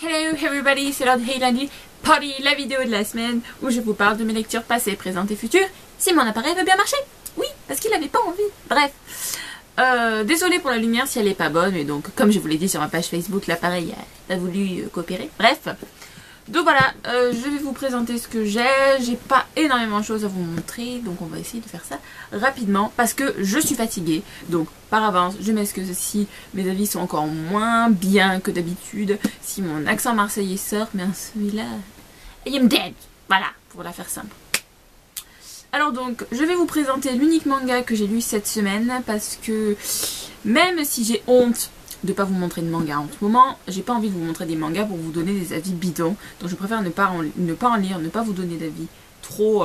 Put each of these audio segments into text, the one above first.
Hello everybody, c'est l'heure de Hey Lundi Party, la vidéo de la semaine où je vous parle de mes lectures passées, présentes et futures. Si mon appareil veut bien marcher. Oui, parce qu'il n'avait pas envie. Bref. Désolée pour la lumière si elle est pas bonne, mais donc comme je vous l'ai dit sur ma page Facebook, l'appareil a voulu coopérer. Bref. Donc voilà, je vais vous présenter ce que j'ai. J'ai pas énormément de choses à vous montrer, donc on va essayer de faire ça rapidement parce que je suis fatiguée. Donc par avance, je m'excuse si mes avis sont encore moins bien que d'habitude, si mon accent marseillais sort, mais celui-là, I am dead. Voilà, pour la faire simple. Alors donc, je vais vous présenter l'unique manga que j'ai lu cette semaine parce que même si j'ai honte de pas vous montrer de manga en ce moment, j'ai pas envie de vous montrer des mangas pour vous donner des avis bidons, donc je préfère ne pas en lire, ne pas vous donner d'avis trop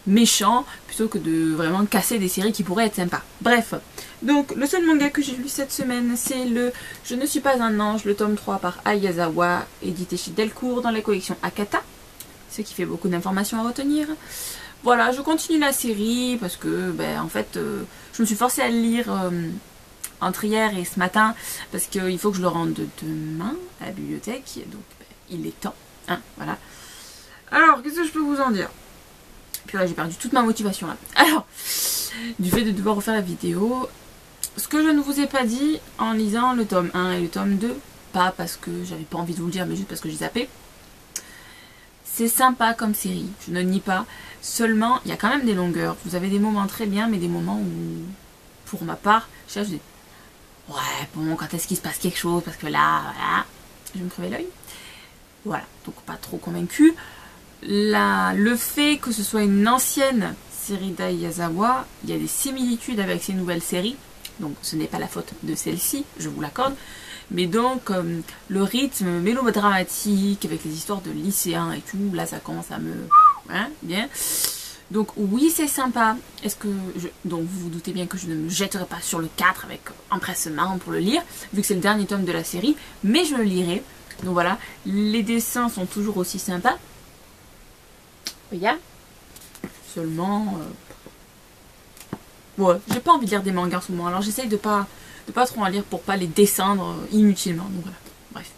méchants, plutôt que de vraiment casser des séries qui pourraient être sympas. Bref, donc le seul manga que j'ai lu cette semaine, c'est le Je ne suis pas un ange, le tome 3 par Ayazawa, édité chez Delcourt dans la collection Akata, ce qui fait beaucoup d'informations à retenir. Voilà, je continue la série parce que, en fait, je me suis forcée à le lire entre hier et ce matin parce qu'il faut que je le rende demain à la bibliothèque, donc il est temps, hein, voilà. Alors, qu'est-ce que je peux vous en dire? Puis là, j'ai perdu toute ma motivation là. Alors, du fait de devoir refaire la vidéo, ce que je ne vous ai pas dit en lisant le tome 1 et le tome 2, pas parce que j'avais pas envie de vous le dire, mais juste parce que j'ai zappé. C'est sympa comme série, je ne nie pas. Seulement, il y a quand même des longueurs. Vous avez des moments très bien, mais des moments où, pour ma part, je cherche des... Ouais, bon, quand est-ce qu'il se passe quelque chose? Parce que là, voilà, je vais me crever l'œil. Voilà, donc pas trop convaincue. Le fait que ce soit une ancienne série d'Ayazawa, il y a des similitudes avec ces nouvelles séries. Donc ce n'est pas la faute de celle-ci, je vous l'accorde. Mais donc, le rythme mélodramatique avec les histoires de lycéens et tout, là ça commence à me... Hein, bien. Donc oui, c'est sympa. Donc vous vous doutez bien que je ne me jetterai pas sur le 4 avec empressement pour le lire, vu que c'est le dernier tome de la série, mais je le lirai. Donc voilà, les dessins sont toujours aussi sympas. Regarde. Seulement... Ouais, j'ai pas envie de lire des mangas en ce moment, alors j'essaye de pas trop en lire pour pas les descendre inutilement. Donc voilà, bref.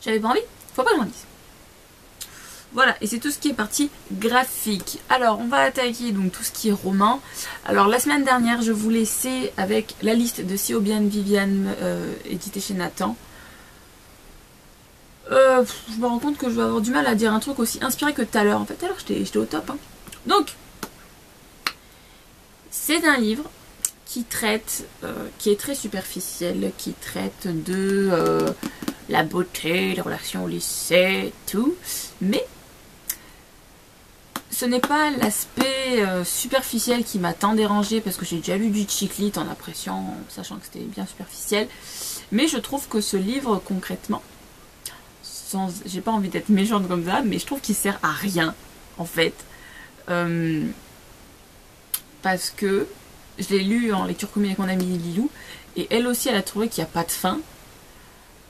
J'avais pas envie, faut pas que j'en dise. Voilà, et c'est tout ce qui est partie graphique. Alors, on va attaquer donc tout ce qui est roman. Alors, la semaine dernière, je vous laissais avec la liste de Siobian Viviane, édité chez Nathan. Je me rends compte que je vais avoir du mal à dire un truc aussi inspiré que tout à l'heure. En fait, tout à l'heure, j'étais au top. Hein. Donc, c'est un livre qui traite, qui est très superficiel, qui traite de la beauté, les relations au lycée, tout. Mais ce n'est pas l'aspect superficiel qui m'a tant dérangé parce que j'ai déjà lu du chick lit en appréciant, sachant que c'était bien superficiel. Mais je trouve que ce livre, concrètement, j'ai pas envie d'être méchante comme ça, mais je trouve qu'il sert à rien, en fait. Parce que je l'ai lu en lecture commune avec mon amie Lilou, et elle aussi, elle a trouvé qu'il n'y a pas de fin.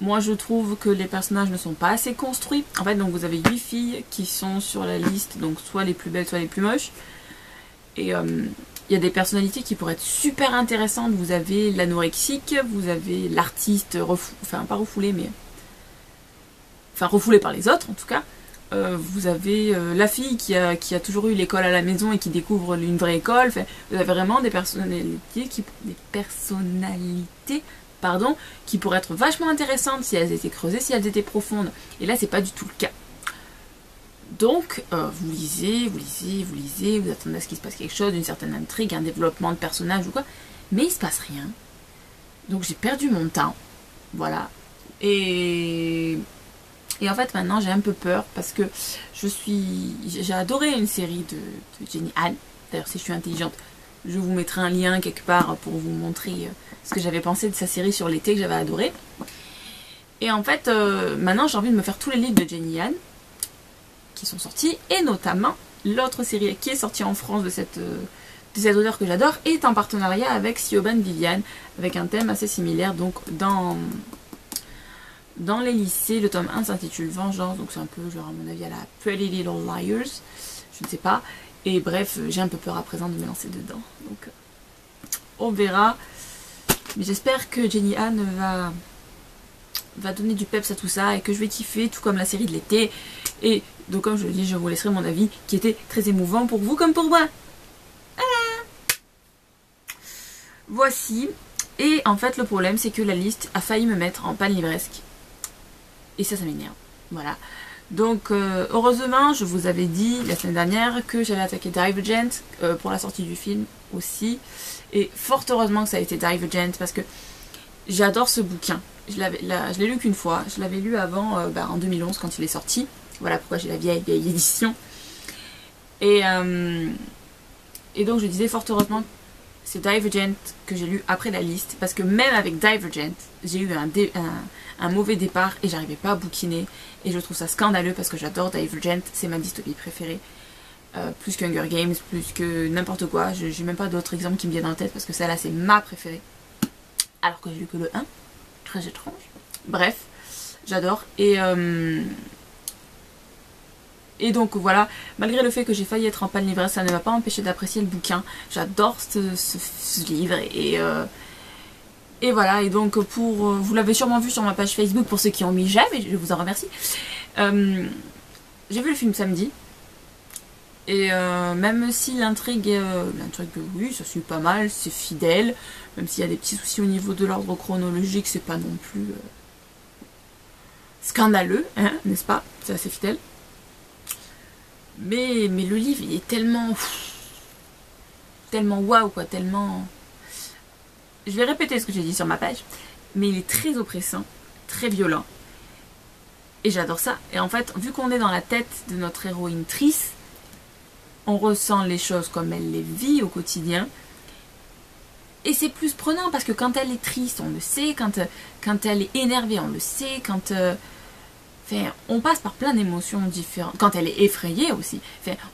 Moi, je trouve que les personnages ne sont pas assez construits. En fait, donc vous avez 8 filles qui sont sur la liste, donc soit les plus belles, soit les plus moches. Et il y a des personnalités qui pourraient être super intéressantes. Vous avez l'anorexique, vous avez l'artiste, enfin pas refoulé, mais... Enfin, refoulé par les autres, en tout cas. Vous avez la fille qui a toujours eu l'école à la maison et qui découvre une vraie école. Enfin, vous avez vraiment des personnalités qui pourraient être vachement intéressantes si elles étaient creusées, si elles étaient profondes. Et là, c'est pas du tout le cas. Donc, vous lisez, vous attendez à ce qu'il se passe quelque chose, une certaine intrigue, un développement de personnage ou quoi, mais il se passe rien. Donc j'ai perdu mon temps, voilà. Et en fait, maintenant, j'ai un peu peur parce que j'ai adoré une série de Jenny Han. D'ailleurs, si je suis intelligente, je vous mettrai un lien quelque part pour vous montrer ce que j'avais pensé de sa série sur l'été que j'avais adoré. Et en fait, maintenant, j'ai envie de me faire tous les livres de Jenny Han qui sont sortis, et notamment l'autre série qui est sortie en France de cet auteur que j'adore est en partenariat avec Sioban Viviane, avec un thème assez similaire. Donc, dans les lycées, le tome 1 s'intitule Vengeance, donc c'est un peu genre à mon avis à la Pretty Little Liars, je ne sais pas, et bref, j'ai un peu peur à présent de me lancer dedans, donc on verra, mais j'espère que Jenny Han va donner du peps à tout ça et que je vais kiffer, tout comme la série de l'été. Et donc comme je le dis, je vous laisserai mon avis qui était très émouvant pour vous comme pour moi. Voilà. Voici. Et en fait le problème c'est que la liste a failli me mettre en panne livresque. Et ça m'énerve. Voilà. Donc heureusement je vous avais dit la semaine dernière que j'allais attaquer Divergent pour la sortie du film aussi. Et fort heureusement que ça a été Divergent parce que j'adore ce bouquin. Je l'ai lu qu'une fois. Je l'avais lu avant en 2011 quand il est sorti. Voilà pourquoi j'ai la vieille édition. Et donc je disais fort heureusement c'est Divergent que j'ai lu après la liste. Parce que même avec Divergent, j'ai eu un mauvais départ et j'arrivais pas à bouquiner. Et je trouve ça scandaleux parce que j'adore Divergent. C'est ma dystopie préférée. Plus que Hunger Games, plus que n'importe quoi. J'ai même pas d'autres exemples qui me viennent en tête parce que celle-là c'est ma préférée. Alors que j'ai lu que le 1. Très étrange. Bref, j'adore. Et donc voilà, malgré le fait que j'ai failli être en panne livresque, ça ne m'a pas empêché d'apprécier le bouquin. J'adore ce livre et voilà. Et donc vous l'avez sûrement vu sur ma page Facebook pour ceux qui ont mis j'aime et je vous en remercie. J'ai vu le film samedi. Et même si l'intrigue, oui, ça suit pas mal, c'est fidèle. Même s'il y a des petits soucis au niveau de l'ordre chronologique, c'est pas non plus scandaleux, hein, n'est-ce pas? C'est assez fidèle. Mais le livre, il est tellement waouh, quoi, tellement... Je vais répéter ce que j'ai dit sur ma page, mais il est très oppressant, très violent. Et j'adore ça. Et en fait, vu qu'on est dans la tête de notre héroïne Triss, on ressent les choses comme elle les vit au quotidien. Et c'est plus prenant parce que quand elle est triste, on le sait. Quand elle est énervée, on le sait. On passe par plein d'émotions différentes. Quand elle est effrayée aussi.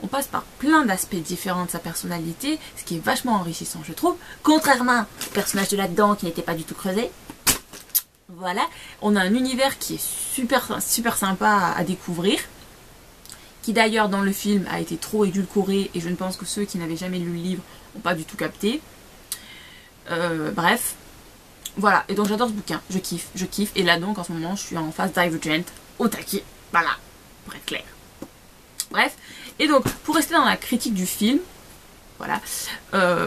On passe par plein d'aspects différents de sa personnalité. Ce qui est vachement enrichissant, je trouve. Contrairement au personnage de là-dedans qui n'était pas du tout creusé. Voilà. On a un univers qui est super, super sympa à découvrir. Qui d'ailleurs dans le film a été trop édulcoré et je ne pense que ceux qui n'avaient jamais lu le livre n'ont pas du tout capté. Bref, voilà, et donc j'adore ce bouquin, je kiffe, et là donc en ce moment je suis en phase Divergent au taquet, voilà, pour être clair. Bref, et donc pour rester dans la critique du film, voilà,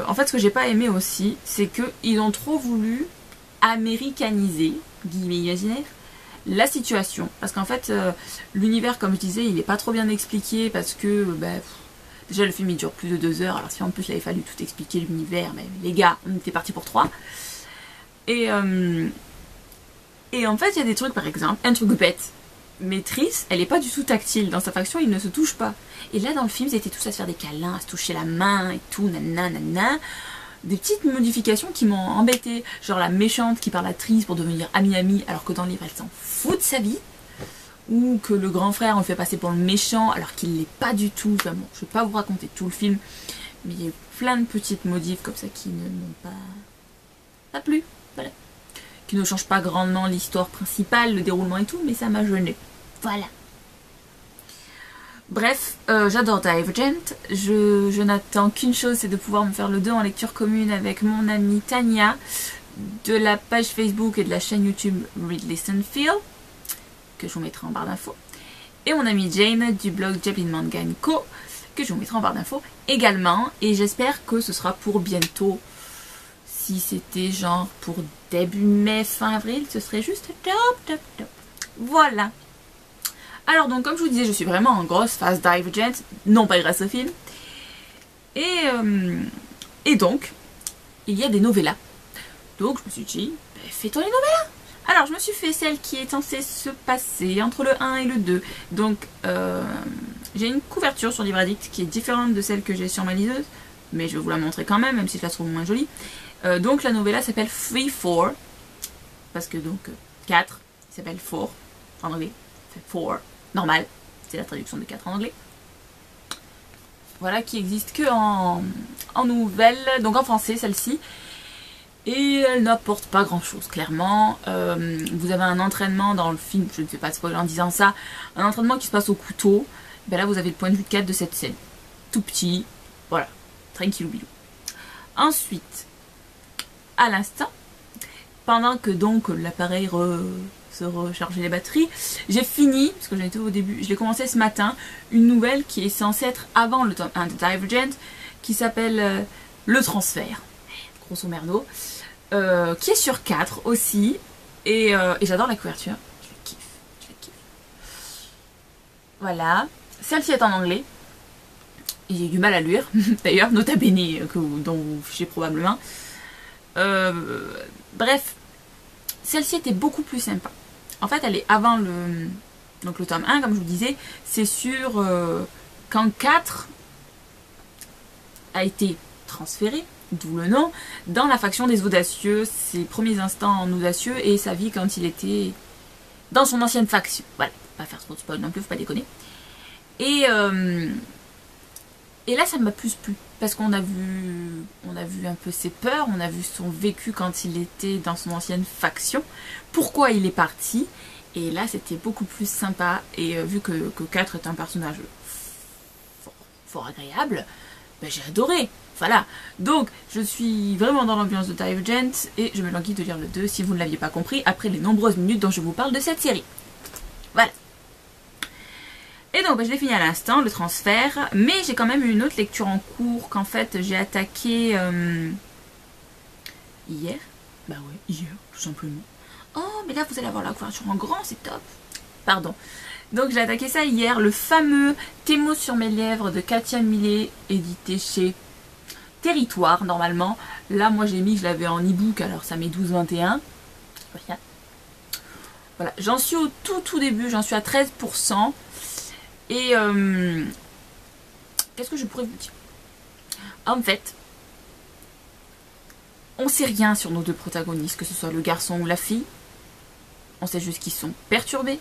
en fait ce que j'ai pas aimé aussi, c'est qu'ils ont trop voulu américaniser, guillemets imaginaires, la situation, parce qu'en fait l'univers comme je disais il est pas trop bien expliqué parce que déjà le film il dure plus de 2 heures, alors si en plus il avait fallu tout expliquer l'univers, mais les gars on était partis pour 3 et en fait il y a des trucs, par exemple un truc bête, Triss elle est pas du tout tactile, dans sa faction ils ne se touchent pas, et là dans le film ils étaient tous à se faire des câlins, à se toucher la main et tout, nanana. Des petites modifications qui m'ont embêté, genre la méchante qui parle à Triss pour devenir amie alors que dans le livre elle s'en fout de sa vie, ou que le grand frère on le fait passer pour le méchant alors qu'il l'est pas du tout. Enfin bon, je vais pas vous raconter tout le film, mais il y a plein de petites modifs comme ça qui ne m'ont pas plu, voilà, qui ne changent pas grandement l'histoire principale, le déroulement et tout, mais ça m'a gêné, voilà. Bref, j'adore Divergent, je n'attends qu'une chose, c'est de pouvoir me faire le 2 en lecture commune avec mon amie Tania de la page Facebook et de la chaîne YouTube Read, Listen, Feel, que je vous mettrai en barre d'infos, et mon amie Jane du blog Jablin Manga Co, que je vous mettrai en barre d'infos également, et j'espère que ce sera pour bientôt. Si c'était genre pour début mai, fin avril, ce serait juste top. Voilà. Alors donc comme je vous disais, je suis vraiment en grosse phase Divergent, non pas grâce au film. Et donc, il y a des novellas. Donc je me suis dit, fais-toi les novellas. Alors je me suis fait celle qui est censée se passer entre le 1 et le 2. Donc j'ai une couverture sur Livre Addict qui est différente de celle que j'ai sur ma liseuse. Mais je vais vous la montrer quand même si je la trouve moins jolie. Donc la novella s'appelle 3-4. Parce que donc 4, il s'appelle 4 en anglais. C'est 4. Normal, c'est la traduction de 4 en anglais. Voilà, qui existe que en nouvelle, donc en français celle-ci. Et elle n'apporte pas grand chose, clairement. Vous avez un entraînement dans le film, je ne fais pas de spoiler en disant ça, un entraînement qui se passe au couteau. Ben là vous avez le point de vue de 4 de cette scène. Tout petit, voilà, tranquillou bilou. Ensuite, à l'instant, pendant que donc l'appareil se recharger les batteries. J'ai fini, parce que j'en étais au début, je l'ai commencé ce matin, une nouvelle qui est censée être avant le tome 1 de Divergent, qui s'appelle Le Transfert, grosso merdo, qui est sur 4 aussi, et j'adore la couverture, je la kiffe, je la kiffe. Voilà, celle-ci est en anglais, et j'ai du mal à lire, d'ailleurs, nota bene, dont vous fichez probablement. Bref, celle-ci était beaucoup plus sympa. En fait, elle est avant le tome 1, comme je vous disais, c'est sur quand 4 a été transféré, d'où le nom, dans la faction des audacieux, ses premiers instants en audacieux et sa vie quand il était dans son ancienne faction. Voilà, pas faire trop de spoil non plus, faut pas déconner. Et là, ça m'a plus plu, parce qu'on a vu un peu ses peurs, on a vu son vécu quand il était dans son ancienne faction, pourquoi il est parti, et là, c'était beaucoup plus sympa, et vu que 4 est un personnage fort agréable, ben, j'ai adoré, voilà. Donc, je suis vraiment dans l'ambiance de Divergent, et je me languis de lire le 2, si vous ne l'aviez pas compris, après les nombreuses minutes dont je vous parle de cette série. Voilà. Et donc, je l'ai fini à l'instant, le transfert, mais j'ai quand même eu une autre lecture en cours qu'en fait j'ai attaqué hier. Bah ouais, hier, tout simplement. Oh, mais là vous allez avoir la couverture en grand, c'est top. Pardon. Donc j'ai attaqué ça hier, le fameux Tes mots sur mes lèvres de Katia Millet, édité chez Territoire, normalement. Là, moi j'ai mis que je l'avais en e-book, alors ça met 12,21. Voilà, j'en suis au tout début, j'en suis à 13%. Et qu'est-ce que je pourrais vous dire? En fait, on sait rien sur nos deux protagonistes, que ce soit le garçon ou la fille. On sait juste qu'ils sont perturbés,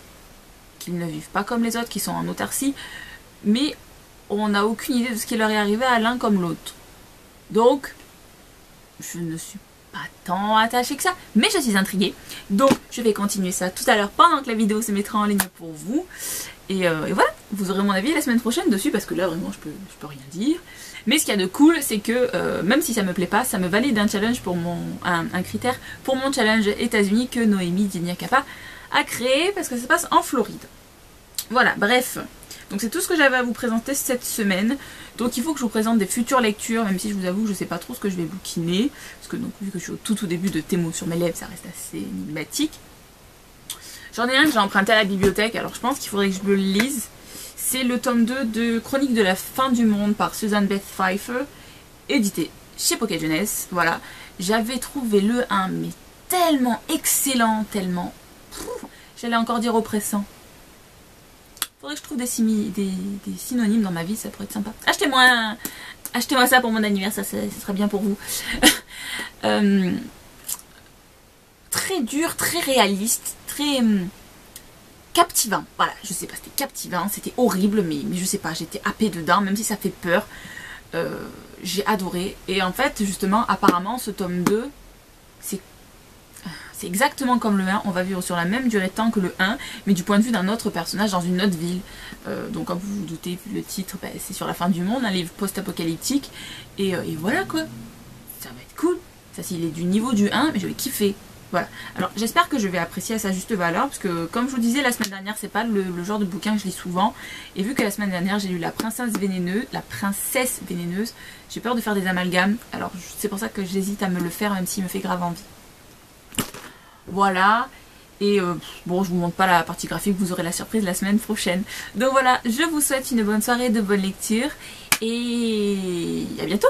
qu'ils ne vivent pas comme les autres, qu'ils sont en autarcie. Mais on n'a aucune idée de ce qui leur est arrivé à l'un comme l'autre. Donc, je ne suis pas tant attachée que ça, mais je suis intriguée. Donc, je vais continuer ça tout à l'heure pendant que la vidéo se mettra en ligne pour vous. Et voilà, vous aurez mon avis la semaine prochaine dessus, parce que là vraiment je peux rien dire. Mais ce qu'il y a de cool, c'est que même si ça me plaît pas, ça me valide un challenge pour un critère pour mon challenge États-Unis que Noémie Diniakapa a créé, parce que ça se passe en Floride. Voilà, bref. Donc c'est tout ce que j'avais à vous présenter cette semaine. Donc il faut que je vous présente des futures lectures, même si je vous avoue je sais pas trop ce que je vais bouquiner, parce que donc vu que je suis au tout début de Tes mots sur mes lèvres, ça reste assez énigmatique. J'en ai un que j'ai emprunté à la bibliothèque, alors je pense qu'il faudrait que je le lise. C'est le tome 2 de Chronique de la fin du monde par Susan Beth Pfeiffer, édité chez Pocket Jeunesse. Voilà, j'avais trouvé le 1 mais tellement excellent, tellement... J'allais encore dire oppressant. Faudrait que je trouve des synonymes dans ma vie, ça pourrait être sympa. Achetez-moi ça pour mon anniversaire, ça serait bien pour vous. Très dur, très réaliste, très captivant. Voilà, je sais pas, c'était captivant, c'était horrible, mais je sais pas, j'étais happée dedans, même si ça fait peur. J'ai adoré. Et en fait, justement, apparemment, ce tome 2, c'est exactement comme le 1. On va vivre sur la même durée de temps que le 1, mais du point de vue d'un autre personnage dans une autre ville. Donc, comme vous vous doutez, le titre, bah, c'est sur la fin du monde, un livre post-apocalyptique. Et voilà quoi. Ça va être cool. Ça, s'il est du niveau du 1, mais je vais kiffer. Voilà, alors j'espère que je vais apprécier à sa juste valeur, parce que comme je vous disais la semaine dernière, c'est pas le genre de bouquin que je lis souvent, et vu que la semaine dernière j'ai lu La Princesse Vénéneuse, j'ai peur de faire des amalgames, alors c'est pour ça que j'hésite à me le faire, même s'il me fait grave envie. Voilà, et bon, je vous montre pas la partie graphique, vous aurez la surprise la semaine prochaine. Donc voilà, je vous souhaite une bonne soirée, de bonnes lectures, et à bientôt.